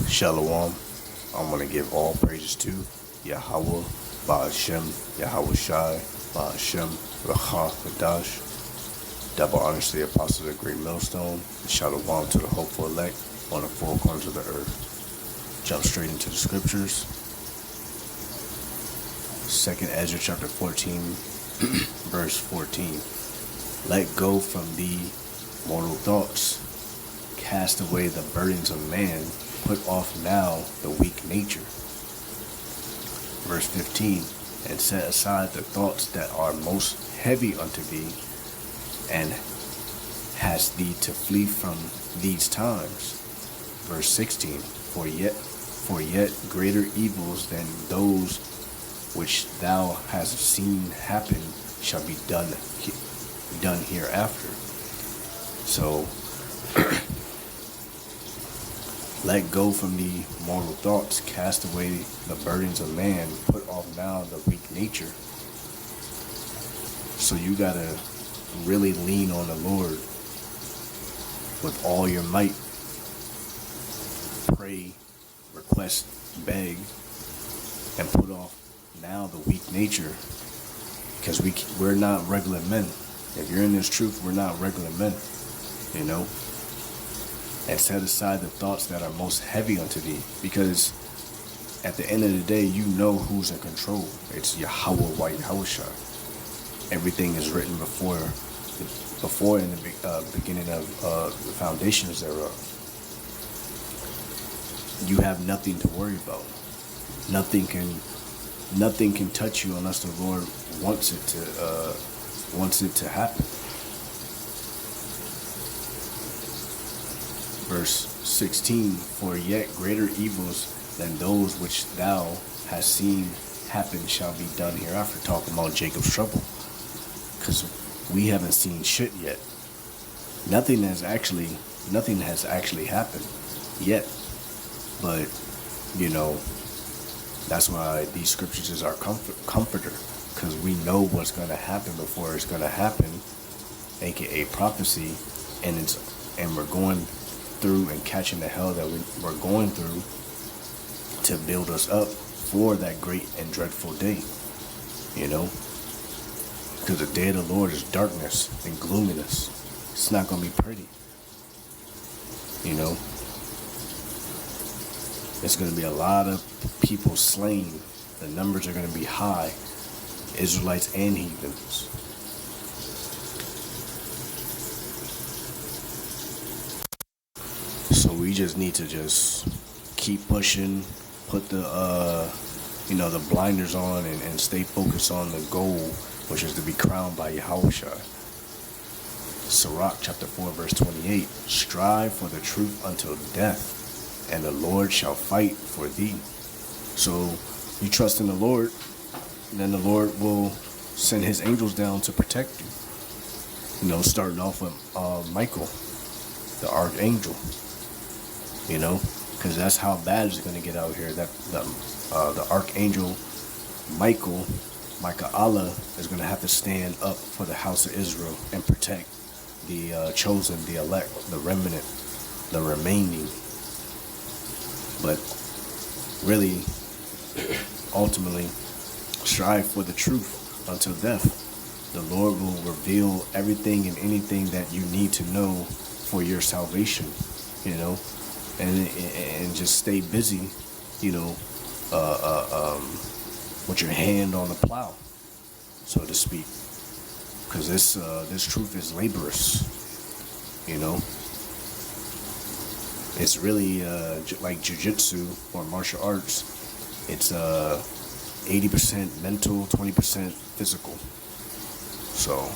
Shalom. I want to give all praises to Yahweh, Ba'ashem, Yahweh Shai, Ba'ashem, Racha, Hadash. Double honors to the apostles of the great millstone, and Shalom to the hopeful elect on the four corners of the earth. Jump straight into the scriptures. 2nd Ezra chapter 14, verse 14. Let go from thee mortal thoughts. Cast away the burdens of man. Put off now the weak nature. Verse 15. And set aside the thoughts that are most heavy unto thee, and hast thee to flee from these times. Verse 16. For yet greater evils than those which thou hast seen happen shall be done hereafter. So let go from the mortal thoughts, cast away the burdens of man, put off now the weak nature. So you gotta really lean on the Lord with all your might. Pray, request, beg, and put off now the weak nature, because we're not regular men. If you're in this truth, we're not regular men, and set aside the thoughts that are most heavy unto thee, because at the end of the day, you know who's in control. It's Yahweh, Yahushua. Everything is written before in the beginning of the foundations thereof. You have nothing to worry about. Nothing can touch you unless the Lord wants it to happen. Verse 16, for yet greater evils than those which thou hast seen happen shall be done hereafter. Talking about Jacob's trouble. Because we haven't seen shit yet. Nothing has actually happened yet. But, that's why these scriptures is our comforter. Because we know what's going to happen before it's going to happen. AKA prophecy. And we're going through and catching the hell that we're going through to build us up for that great and dreadful day. Because the day of the Lord is darkness and gloominess. It's not going to be pretty. There's going to be a lot of people slain. The numbers are going to be high. Israelites and heathens. So we just need to just keep pushing, put the the blinders on, and stay focused on the goal, which is to be crowned by Yahushua. Sirach chapter 4 verse 28. Strive for the truth until death, and the Lord shall fight for thee. So you trust in the Lord, then the Lord will send his angels down to protect you. Starting off with Michael, the archangel. Because that's how bad it's going to get out here. That the archangel Michael is going to have to stand up for the house of Israel and protect the chosen, the elect, the remnant, the remaining. But really, ultimately, strive for the truth until death. The Lord will reveal everything and anything that you need to know for your salvation, and just stay busy, with your hand on the plow, so to speak, because this truth is laborious. It's really like jiu-jitsu or martial arts. It's 80% mental, 20% physical. So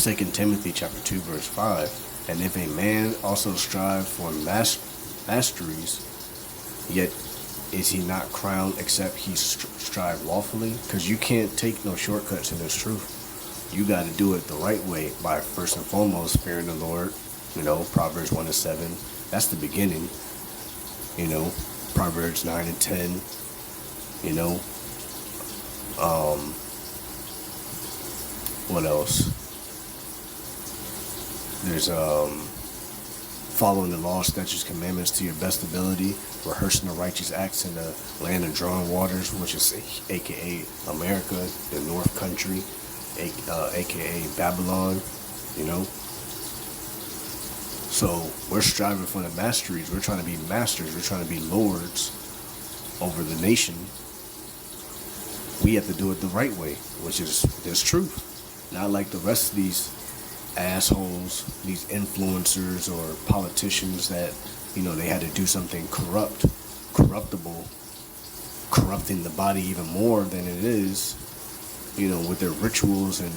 2 Timothy chapter 2 verse 5. And if a man also strive for masteries, yet is he not crowned except he strive lawfully? Because you can't take no shortcuts in this truth. You got to do it the right way by first and foremost fearing the Lord. Proverbs 1-7. That's the beginning. Proverbs 9 and 10. What else? There's following the law, statutes, commandments to your best ability, rehearsing the righteous acts in the land of drawing waters, which is aka America, the North Country, aka Babylon, you know. So we're striving for the masteries. We're trying to be masters. We're trying to be lords over the nation. We have to do it the right way, which is this truth. Not like the rest of these assholes, these influencers or politicians that, they had to do something corruptible, corrupting the body even more than it is, with their rituals and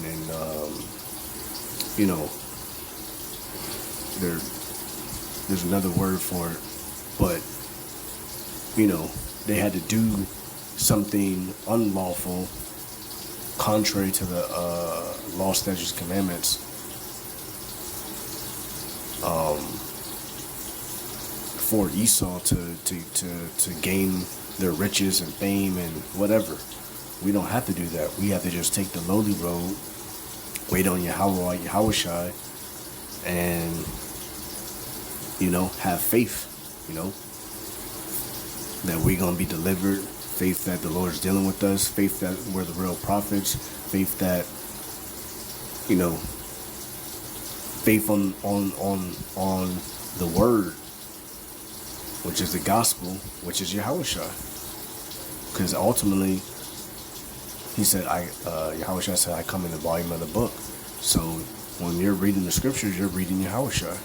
there's another word for it, but, they had to do something unlawful, contrary to the law, statutes, commandments, for Esau to gain their riches and fame and whatever. We don't have to do that. We have to just take the lowly road, wait on Yahushai, and have faith, that we're gonna be delivered, faith that the Lord's dealing with us, faith that we're the real prophets, faith that faith on the word, which is the gospel, which is Yahushua. Because ultimately, he said, Yahushua said, I come in the volume of the book. So when you're reading the scriptures, you're reading Yahushua.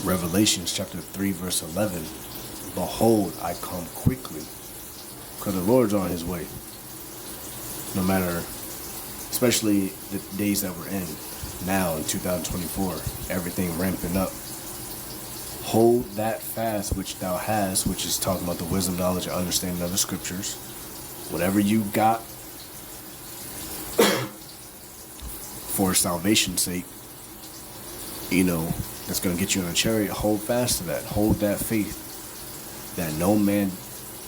Revelations chapter 3 verse 11. Behold, I come quickly. Because the Lord's on his way. No matter, especially the days that we're in now in 2024, everything ramping up. Hold that fast which thou hast, which is talking about the wisdom, knowledge, and understanding of the scriptures. Whatever you got for salvation's sake, that's going to get you in a chariot, hold fast to that. Hold that faith, that no man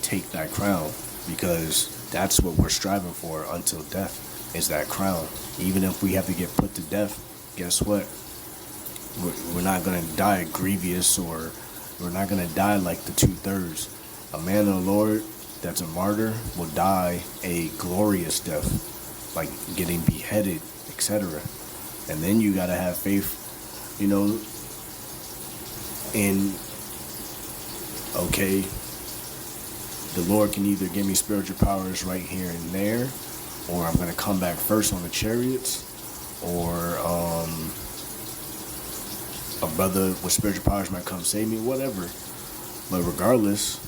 take thy crown, because that's what we're striving for until death, is that crown. Even if we have to get put to death, guess what? We're not going to die grievous, or we're not going to die like the 2/3. A man of the Lord that's a martyr will die a glorious death, like getting beheaded, etc. And then you got to have faith, in, okay, the Lord can either give me spiritual powers right here and there, or I'm going to come back first on the chariots, or a brother with spiritual powers might come save me, whatever. But regardless,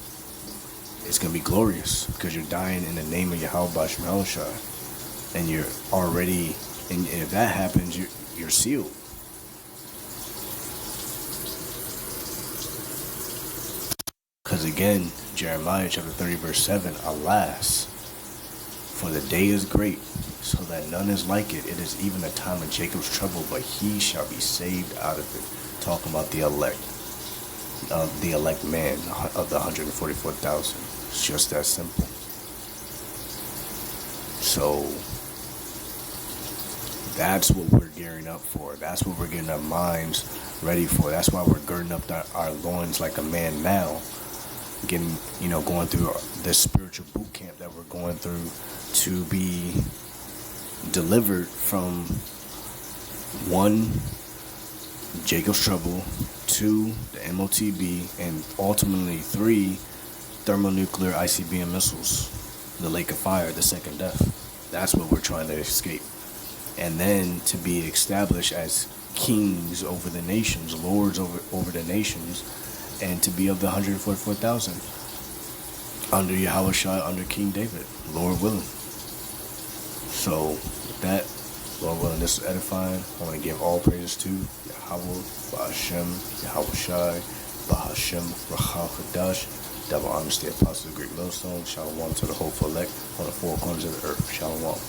it's going to be glorious, because you're dying in the name of Yahweh Shemel, and you're already, and if that happens, you're sealed. Because again, Jeremiah chapter 30 verse 7, alas, for the day is great, so that none is like it. It is even a time of Jacob's trouble, but he shall be saved out of it. Talking about the elect man of the 144,000. It's just that simple. So that's what we're gearing up for. That's what we're getting our minds ready for. That's why we're girding up our loins like a man now. Getting, going through this spiritual boot camp that we're going through to be delivered from 1, Jacob's trouble, 2, the MOTB, and ultimately 3, thermonuclear ICBM missiles, the lake of fire, the second death. That's what we're trying to escape. And then to be established as kings over the nations, lords over the nations, and to be of the 144,000 under Yahushua, under King David, Lord willing. So with that, Lord willing, this is edifying. I want to give all praises to Yahweh, Ba'ashem, Yahushai, Ba'ashem, Rachal Chadash, double honors the apostles of the Greek millstone. Shalom to the hopeful elect on the four corners of the earth. Shalom.